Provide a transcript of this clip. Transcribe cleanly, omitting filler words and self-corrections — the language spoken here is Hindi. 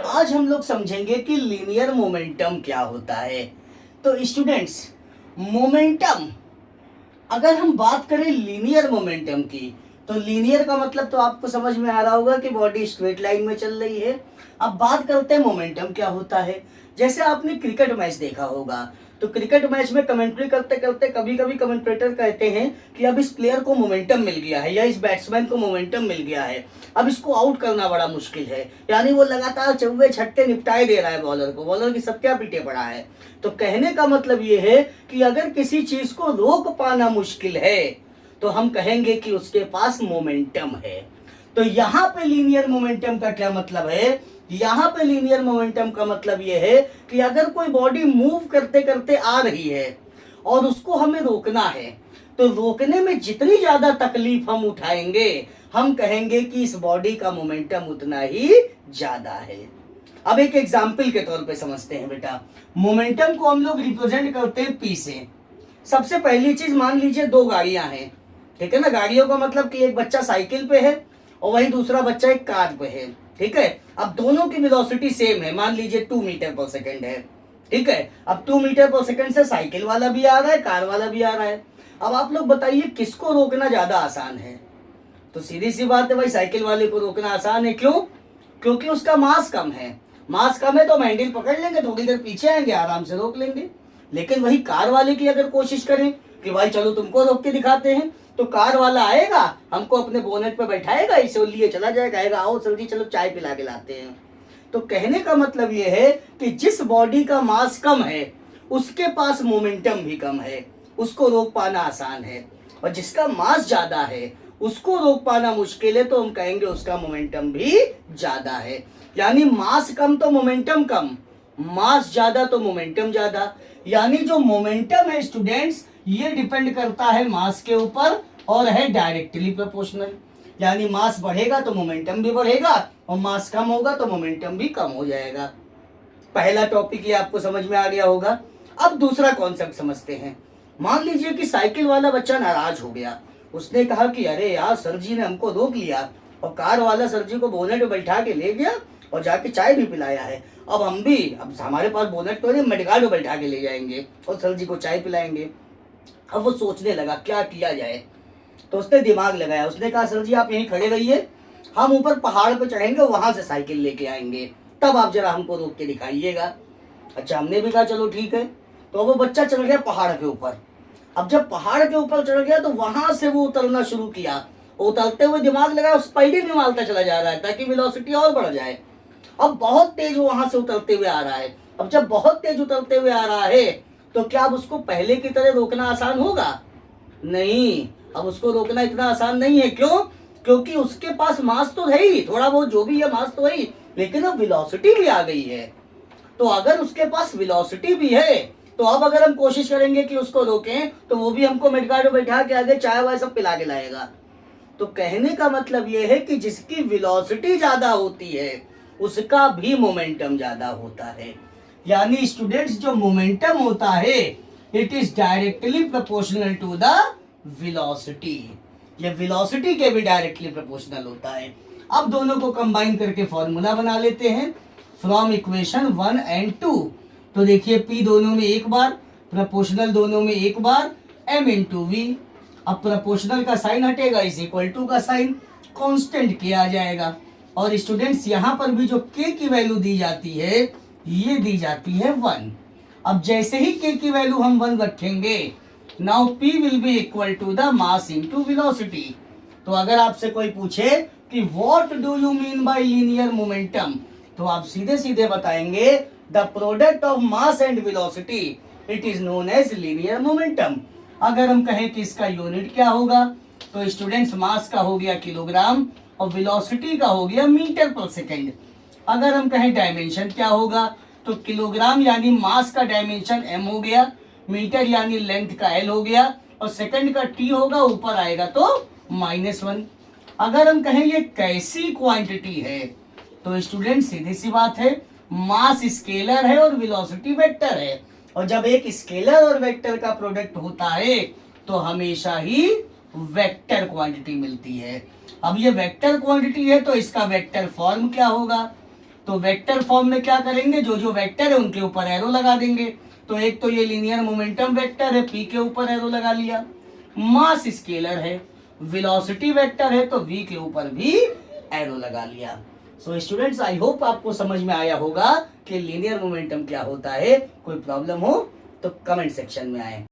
आज हम लोग समझेंगे कि लीनियर मोमेंटम क्या होता है। तो स्टूडेंट्स, मोमेंटम, अगर हम बात करें लीनियर मोमेंटम की, तो लीनियर का मतलब तो आपको समझ में आ रहा होगा कि बॉडी स्ट्रेट लाइन में चल रही है। अब बात करते हैं मोमेंटम क्या होता है। जैसे आपने क्रिकेट मैच देखा होगा, तो क्रिकेट मैच में कमेंट्री करते करते कभी कभी कमेंटेटर कहते हैं कि अब इस प्लेयर को मोमेंटम मिल गया है या इस बैट्समैन को मोमेंटम मिल गया है, अब इसको आउट करना बड़ा मुश्किल है। यानी वो लगातार चौवे छक्के निपटाए दे रहा है बॉलर को, बॉलर की सत्या पीटे पड़ा है। तो कहने का मतलब ये है कि अगर किसी चीज को रोक पाना मुश्किल है तो हम कहेंगे कि उसके पास मोमेंटम है। तो यहाँ पे लीनियर मोमेंटम का क्या मतलब है? यहाँ पे लीनियर मोमेंटम का मतलब यह है कि अगर कोई बॉडी मूव करते करते आ रही है और उसको हमें रोकना है, तो रोकने में जितनी ज्यादा तकलीफ हम उठाएंगे, हम कहेंगे कि इस बॉडी का मोमेंटम उतना ही ज्यादा है। अब एक एग्जाम्पल के तौर पे समझते हैं बेटा। मोमेंटम को हम लोग रिप्रेजेंट करते हैं पी से। सबसे पहली चीज मान लीजिए दो गाड़ियां हैं, ठीक है ना। गाड़ियों का मतलब कि एक बच्चा साइकिल पे है और वही दूसरा बच्चा एक कार पे है, ठीक है। अब दोनों की वेलोसिटी सेम है, मान लीजिए 2 मीटर पर सेकंड है, ठीक है। अब 2 मीटर पर सेकंड से साइकिल वाला भी आ रहा है, कार वाला भी आ रहा है। अब आप लोग बताइए किसको रोकना ज्यादा आसान है? तो सीधी सी बात है भाई, साइकिल वाले को रोकना आसान है। क्यों? क्योंकि उसका मास कम है। मास कम है तो हम हैंडल पकड़ लेंगे, थोड़ी देर पीछे आएंगे, आराम से रोक लेंगे। लेकिन वही कार वाले की अगर कोशिश करें कि भाई चलो तुमको रोक के दिखाते हैं, तो कार वाला आएगा, हमको अपने बोनेट पे बैठाएगा, इसे लिए चला जाएगा, आएगा आओ जल्दी चलो चाय पिला के लाते हैं। तो कहने का मतलब ये है कि जिस बॉडी का मास कम है उसके पास मोमेंटम भी कम है, उसको रोक पाना आसान है। और जिसका मास ज्यादा है उसको रोक पाना मुश्किल है, तो हम कहेंगे उसका मोमेंटम भी ज्यादा है। यानी मास कम तो मोमेंटम कम, मास ज्यादा तो मोमेंटम ज्यादा। यानी जो मोमेंटम है स्टूडेंट्स, ये डिपेंड करता है मास के ऊपर और है डायरेक्टली प्रोपोर्शनल। यानी मास बढ़ेगा तो मोमेंटम भी बढ़ेगा और मास कम होगा तो मोमेंटम भी कम हो जाएगा। पहला टॉपिक ये आपको समझ में आ गया होगा। अब दूसरा कॉन्सेप्ट समझते हैं। मान लीजिए कि साइकिल वाला बच्चा नाराज हो गया, उसने कहा कि अरे यार सर जी ने हमको रोक लिया और कार वाला सर जी को बोनेट पे बैठा के ले गया और जाके चाय भी पिलाया है। अब हम भी, अब हमारे पास बोनेट तो नहीं, मेडगार्ड में बैठा के ले जाएंगे और सर जी को चाय पिलाएंगे। अब वो सोचने लगा क्या किया जाए, तो उसने दिमाग लगाया। उसने कहा सर जी आप यहीं खड़े रहिए, हम ऊपर पहाड़ पे चढ़ेंगे, वहां से साइकिल लेके आएंगे, तब आप जरा हमको रोक के दिखाइएगा। अच्छा, हमने भी कहा चलो ठीक है। तो वो बच्चा चढ़ गया पहाड़ के ऊपर। अब जब पहाड़ के ऊपर चढ़ गया तो वहां से वो उतरना शुरू किया। उतरते हुए दिमाग लगाया, स्पीड भी मारता चला जा रहा है ताकि वेलोसिटी और बढ़ जाए। अब बहुत तेज वहां से उतरते हुए आ रहा है। अब जब बहुत तेज उतरते हुए आ रहा है तो क्या अब उसको पहले की तरह रोकना आसान होगा? नहीं, अब उसको रोकना इतना आसान नहीं है। क्यों? क्योंकि उसके पास मास तो है ही, थोड़ा बहुत जो भी है मास तो है ही, लेकिन अब वेलोसिटी भी आ गई है। तो अगर उसके पास वेलोसिटी भी है तो अब अगर हम कोशिश करेंगे कि उसको रोकें तो वो भी हमको मिडगार्ड में बैठा के आगे चाय वाय सब पिला के लाएगा। तो कहने का मतलब ये है कि जिसकी वेलोसिटी ज्यादा होती है उसका भी मोमेंटम ज्यादा होता है। यानी स्टूडेंट्स, जो मोमेंटम होता है it is directly proportional to the velocity. ये वेलोसिटी के भी डायरेक्टली प्रोपोर्शनल होता है। अब दोनों को कंबाइन करके फॉर्मूला बना लेते हैं फ्रॉम इक्वेशन 1 and 2। तो देखिए P दोनों में एक बार, प्रोपोर्शनल दोनों में एक बार, M इंटू वी। अब प्रोपोर्शनल का साइन हटेगा, इज इक्वल टू का साइन कांस्टेंट किया जाएगा। और स्टूडेंट्स यहाँ पर भी जो K की वैल्यू दी जाती है ये दी जाती है 1। अब जैसे ही K की वैल्यू हम 1 रखेंगे, now P will be equal to the mass into velocity. तो अगर आपसे कोई पूछे कि what do you mean by linear momentum, तो आप सीधे सीधे बताएंगे the product of mass and velocity it is known as linear momentum. अगर हम कहें कि इसका यूनिट क्या होगा, तो स्टूडेंट्स मास का हो गया किलोग्राम और वेलोसिटी का हो गया मीटर पर सेकेंड। अगर हम कहें डायमेंशन क्या होगा, तो किलोग्राम यानी मास का डायमेंशन m हो गया, मीटर यानी लेंथ का l हो गया और सेकंड का t होगा, ऊपर आएगा तो -1। अगर हम कहें ये कैसी क्वांटिटी है, तो स्टूडेंट सीधी सी बात है, मास स्केलर है और वेलोसिटी वेक्टर है। और जब एक स्केलर और वेक्टर का प्रोडक्ट होता है तो हमेशा ही वेक्टर क्वांटिटी मिलती है। अब ये वेक्टर क्वांटिटी है तो इसका वेक्टर फॉर्म क्या होगा? तो वेक्टर फॉर्म में क्या करेंगे, जो जो वेक्टर है उनके ऊपर एरो लगा देंगे। तो एक तो ये लीनियर मोमेंटम वेक्टर है, पी के ऊपर एरो लगा लिया। मास स्केलर है, वेलोसिटी वेक्टर है, तो वी के ऊपर भी एरो लगा लिया। सो स्टूडेंट्स, आई होप आपको समझ में आया होगा कि लीनियर मोमेंटम क्या होता है। कोई प्रॉब्लम हो तो कमेंट सेक्शन में आए।